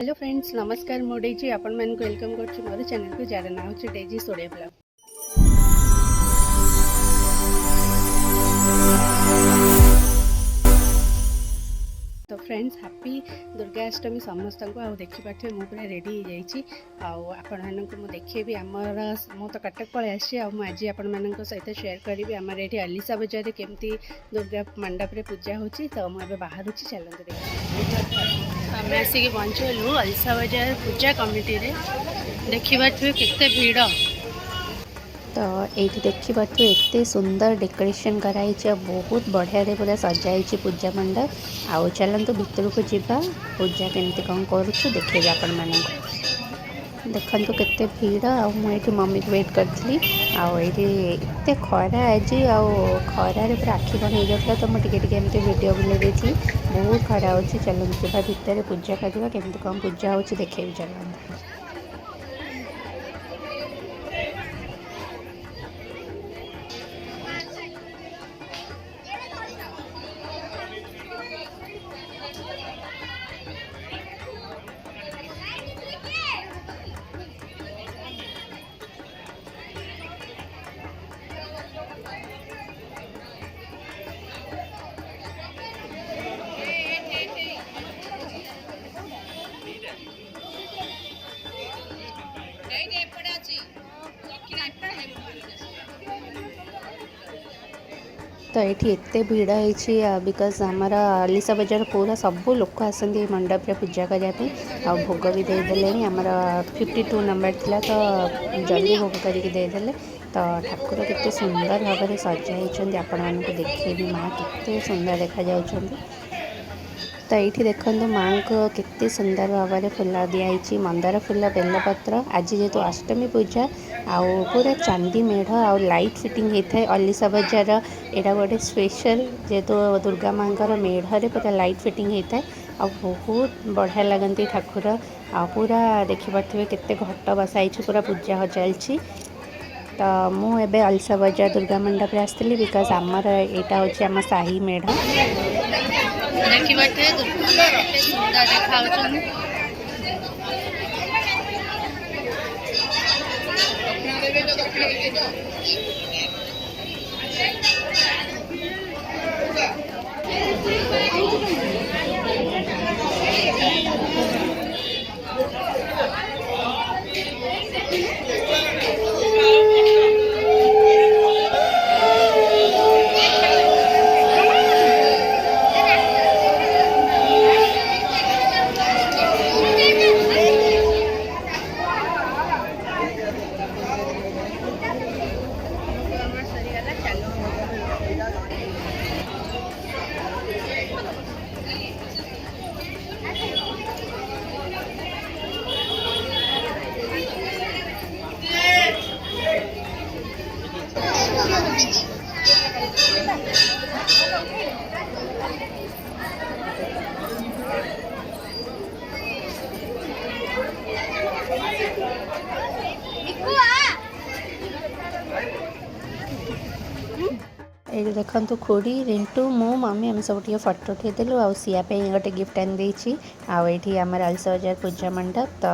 Hello friends नमस्कार मु Daisy आपण मन को वेलकम करछु मोर चैनल को जार ना होछि डेजी सोडिया ब्लॉग। तो फ्रेंड्स हैप्पी दुर्गाष्टमी समस्त को आउ देखि पाथे मु पूरा रेडी हो जाइछि आपण मानन को मु देखेबी हमर मु तो कटक पळे आसी आ मु आज आपण मानन को सहित शेयर करिवि हमर एठी अलीसा बाजार रे केमती दुर्गा मंडप रे पूजा होछि। तो मु एबे बाहर छि चलंत देखि हमें आसिक पहुँचलु अलीसा बाजार पूजा कमिटी रे देखिबाठु केते भीड़। तो ये देखा एत सुंदर डेकोरेशन कराई बहुत बढ़िया पूरा सजाई पूजा मंडप। आउ चलतु भितर को जीवा पूजा केमती कौन करुछु देखेबे आपण माने देखंतु केते भीड़। आउ मुझे मम्मी को वेट करी आते खरा आज आउ खरार पूरा आखि बन हो जाता। तो मुझे एमती वीडियो बुले देती बहुत खरा हो। चलते जीवा भितर पूजा करवा केमती कौन पूजा हो देखेबी चलते। तो ये एत भीड़ है बिकज आमर अलीसा बाजार पूरा सबू लोक आसती मंडप रे पूजा करने आ भोग भी देदेले आमर 52 नंबर थिला। तो जल्दी भोग करके देदेले। तो ठाकुर केते सुंदर भाव में सजाई आपण मानक देखी माँ केते सुंदर देखा जाउछंती। तो ये देखो माँ को केते सुंदर भाव में फुल दिखाई मंदार फुल बेलपत्र आज जेहेतु अष्टमी पूजा आउ पूरा चांदी मेढ़ आउ लाइट फिटिंग होता है अलीसा बाजार यहाँ गोटे स्पेशल जेहेतु दुर्गा माँ मेढ़ पूरा लाइट फिटिंग होता है आ बहुत बढ़िया लगती ठाकुर आ पूरा देखिपे केते घट बसाई पूरा पूजा हो चलती। तो मुझे अलीसा बाजार दुर्गा मंडप आसती बिकज आमर यहाँ हूँ आम साही मेढ़ देखिए सुंदर देखा ये देखो खोड़ी रिंटू मो मम्मी आम सब फटो उठेदेलु आ सियापे गोटे गिफ्ट आनी देछि आठी आम अलीसा बाजार पूजा मंडप। तो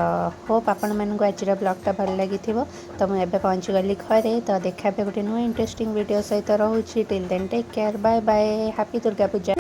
होप आपण मानक आज ब्लॉगटा भल लगी। तो मुझे पहुँची गली घरे। तो देखा गोटे नुआ इंटरेस्टिंग वीडियो सहित रोचे। Till then take care bye bye happy Durga पूजा।